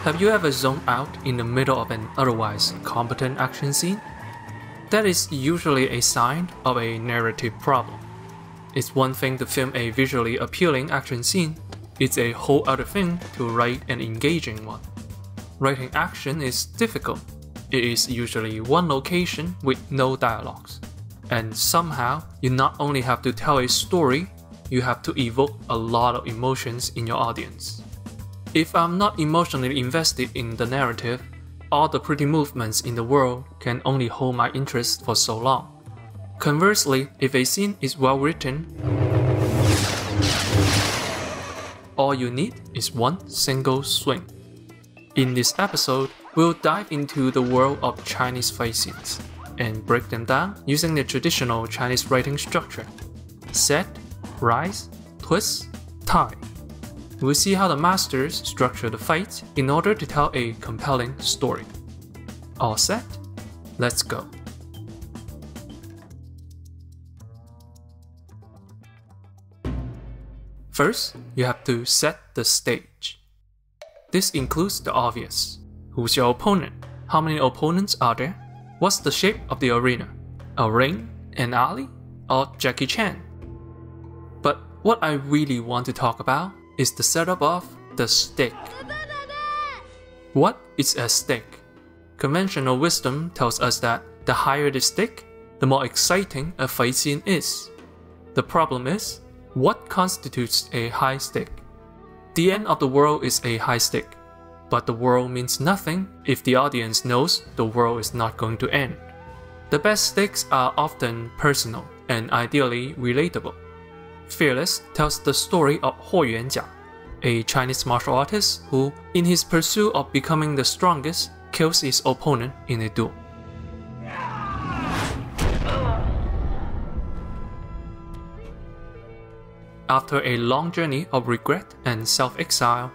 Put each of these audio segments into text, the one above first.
Have you ever zoned out in the middle of an otherwise competent action scene? That is usually a sign of a narrative problem. It's one thing to film a visually appealing action scene, it's a whole other thing to write an engaging one. Writing action is difficult. It is usually one location with no dialogues. And somehow, you not only have to tell a story, you have to evoke a lot of emotions in your audience. If I'm not emotionally invested in the narrative, all the pretty movements in the world can only hold my interest for so long. Conversely, if a scene is well written, all you need is one single swing. In this episode, we'll dive into the world of Chinese fight scenes and break them down using the traditional Chinese writing structure: set, rise, twist, tie. We'll see how the masters structure the fight in order to tell a compelling story. All set? Let's go. First, you have to set the stage. This includes the obvious. Who's your opponent? How many opponents are there? What's the shape of the arena? A ring? An alley? Or Jackie Chan? But what I really want to talk about is the setup of the stick. What is a stick? Conventional wisdom tells us that the higher the stick, the more exciting a fight scene is. The problem is, what constitutes a high stick? The end of the world is a high stick, but the world means nothing if the audience knows the world is not going to end. The best sticks are often personal and ideally relatable. Fearless tells the story of Huo Yuanjia, a Chinese martial artist who, in his pursuit of becoming the strongest, kills his opponent in a duel. After a long journey of regret and self-exile,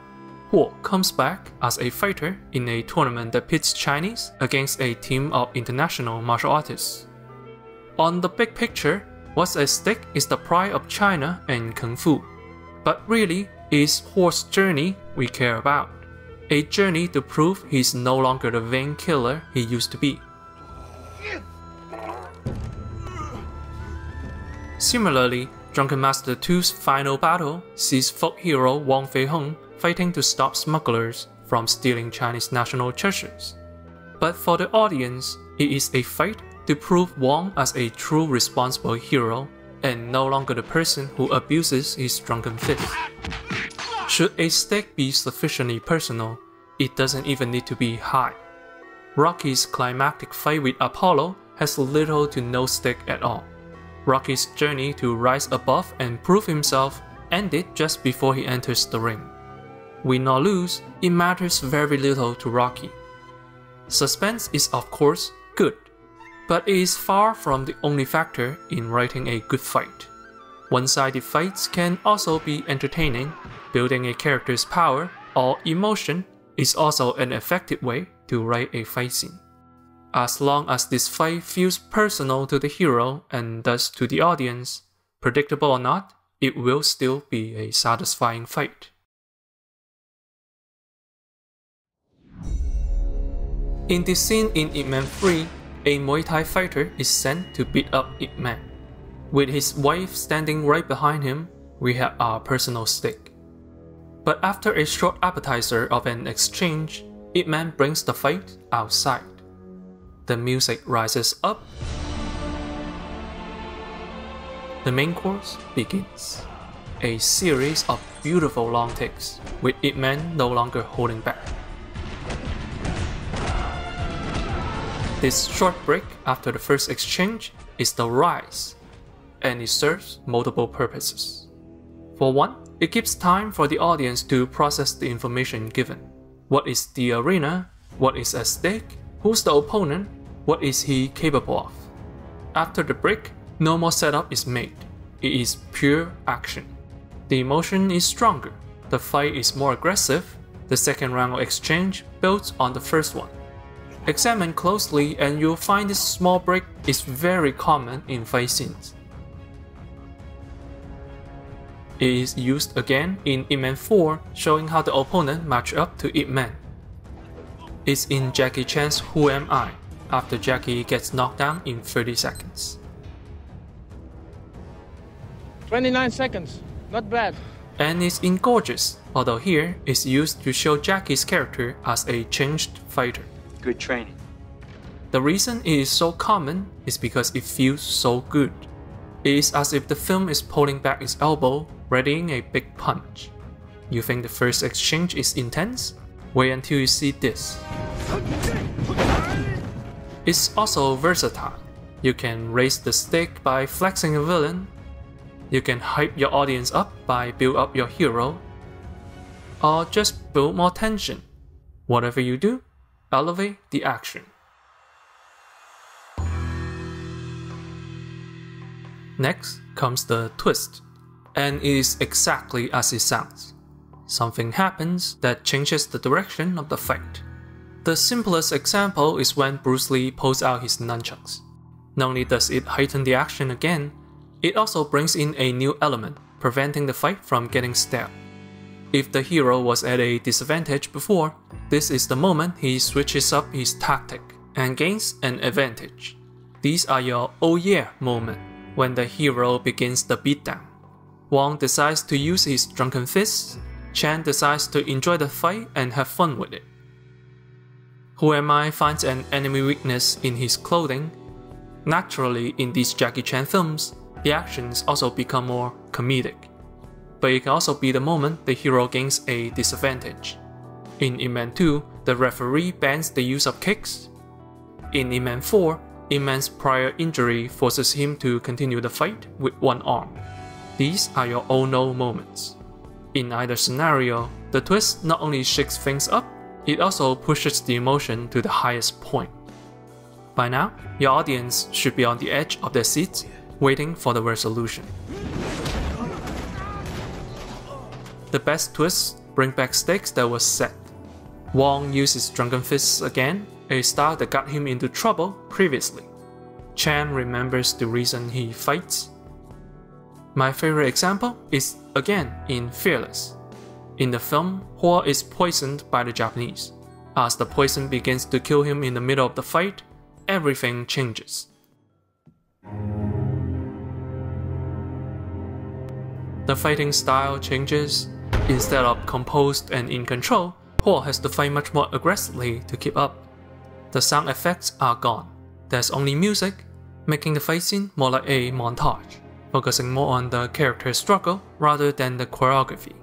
Huo comes back as a fighter in a tournament that pits Chinese against a team of international martial artists. On the big picture, what's a stick is the pride of China and Kung Fu. But really, it's Huo's journey we care about. A journey to prove he's no longer the vain killer he used to be. Similarly, Drunken Master 2's final battle sees folk hero Wang Feihong fighting to stop smugglers from stealing Chinese national treasures. But for the audience, it is a fight to prove Wang as a true responsible hero and no longer the person who abuses his drunken fit. Should a stick be sufficiently personal, it doesn't even need to be high. Rocky's climactic fight with Apollo has little to no stick at all. Rocky's journey to rise above and prove himself ended just before he enters the ring. Win or lose, it matters very little to Rocky. Suspense is of course good, but it is far from the only factor in writing a good fight. One-sided fights can also be entertaining. Building a character's power or emotion is also an effective way to write a fight scene. As long as this fight feels personal to the hero and thus to the audience, predictable or not, it will still be a satisfying fight. In this scene in Ip Man 3, a Muay Thai fighter is sent to beat up Ip Man. With his wife standing right behind him, we have our personal stick. But after a short appetizer of an exchange, Ip Man brings the fight outside. The music rises up. The main course begins. A series of beautiful long takes, with Ip Man no longer holding back. This short break after the first exchange is the rise, and it serves multiple purposes. For one, it gives time for the audience to process the information given. What is the arena? What is at stake? Who's the opponent? What is he capable of? After the break, no more setup is made. It is pure action. The emotion is stronger. The fight is more aggressive. The second round of exchange builds on the first one. Examine closely and you'll find this small break is very common in fight scenes. It is used again in Ip Man 4, showing how the opponent match up to Ip Man. is in Jackie Chan's Who Am I, after Jackie gets knocked down in 30 seconds. 29 seconds, not bad. And is in Gorgeous, although here is used to show Jackie's character as a changed fighter. Good training. The reason it is so common is because it feels so good. It is as if the film is pulling back its elbow, readying a big punch. You think the first exchange is intense? Wait until you see this. It's also versatile. You can raise the stake by flexing a villain. You can hype your audience up by build up your hero. Or just build more tension. Whatever you do, elevate the action. Next comes the twist, and it is exactly as it sounds. Something happens that changes the direction of the fight. The simplest example is when Bruce Lee pulls out his nunchucks. Not only does it heighten the action again, it also brings in a new element, preventing the fight from getting stale. If the hero was at a disadvantage before, this is the moment he switches up his tactic and gains an advantage. These are your oh yeah moment when the hero begins the beatdown. Wong decides to use his drunken fists, Chan decides to enjoy the fight and have fun with it. Who Am I finds an enemy weakness in his clothing. Naturally, in these Jackie Chan films, the actions also become more comedic. But it can also be the moment the hero gains a disadvantage. In Ip Man 2, the referee bans the use of kicks. In Ip Man 4, Ip Man's prior injury forces him to continue the fight with one arm. These are your oh no moments. In either scenario, the twist not only shakes things up, it also pushes the emotion to the highest point. By now, your audience should be on the edge of their seats, waiting for the resolution. The best twists bring back stakes that were set. Wong uses drunken fists again, a style that got him into trouble previously. Chan remembers the reason he fights. My favorite example is again in Fearless. In the film, Hua is poisoned by the Japanese. As the poison begins to kill him in the middle of the fight, everything changes. The fighting style changes. Instead of composed and in control, Hua has to fight much more aggressively to keep up. The sound effects are gone. There's only music, making the fight scene more like a montage, focusing more on the character's struggle rather than the choreography.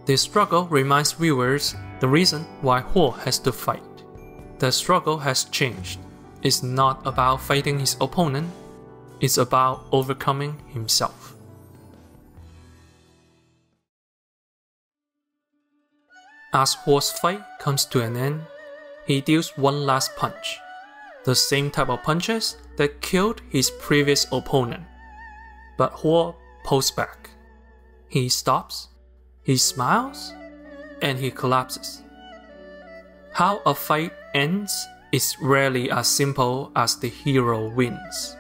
This struggle reminds viewers the reason why Hua has to fight. The struggle has changed. It's not about fighting his opponent, it's about overcoming himself. As Hua's fight comes to an end, he deals one last punch, the same type of punches that killed his previous opponent. But Hua pulls back. He stops, he smiles, and he collapses. How a fight ends is rarely as simple as the hero wins.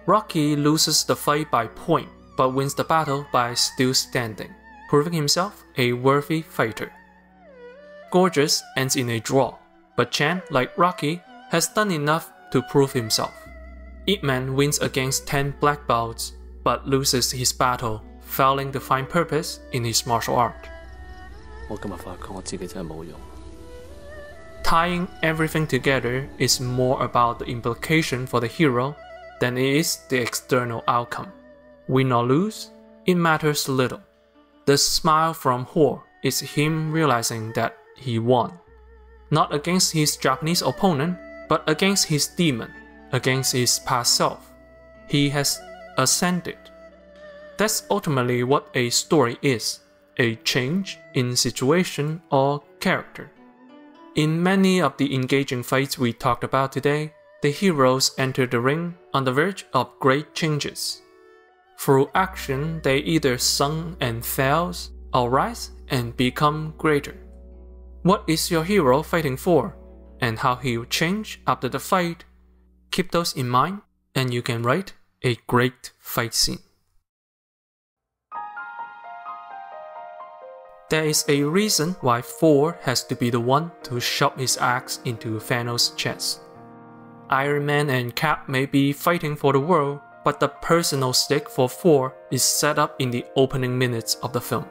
Rocky loses the fight by point, but wins the battle by still standing, proving himself a worthy fighter. Gorgeous ends in a draw, but Chan, like Rocky, has done enough to prove himself. Ip Man wins against 10 black belts, but loses his battle, failing to find purpose in his martial art. Tying everything together is more about the implication for the hero than it is the external outcome. Win or lose, it matters little. The smile from Hua is him realizing that he won. Not against his Japanese opponent, but against his demon, against his past self. He has ascended. That's ultimately what a story is, a change in situation or character. In many of the engaging fights we talked about today, the heroes enter the ring on the verge of great changes. Through action, they either sunk and fails, or rise and become greater. What is your hero fighting for, and how he will change after the fight? Keep those in mind, and you can write a great fight scene. There is a reason why Thor has to be the one to shove his axe into Thanos' chest. Iron Man and Cap may be fighting for the world, but the personal stake for Thor is set up in the opening minutes of the film.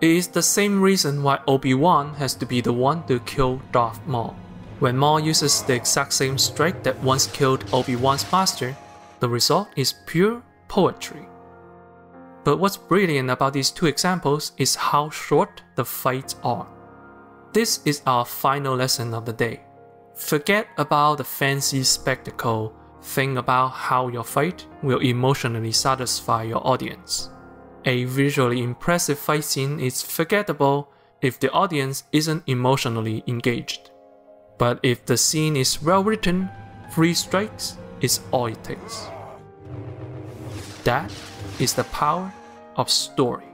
It is the same reason why Obi-Wan has to be the one to kill Darth Maul. When Maul uses the exact same strike that once killed Obi-Wan's master, the result is pure poetry. But what's brilliant about these two examples is how short the fights are. This is our final lesson of the day. Forget about the fancy spectacle, think about how your fight will emotionally satisfy your audience. A visually impressive fight scene is forgettable if the audience isn't emotionally engaged. But if the scene is well written, 3 strikes is all it takes. That is the power of story.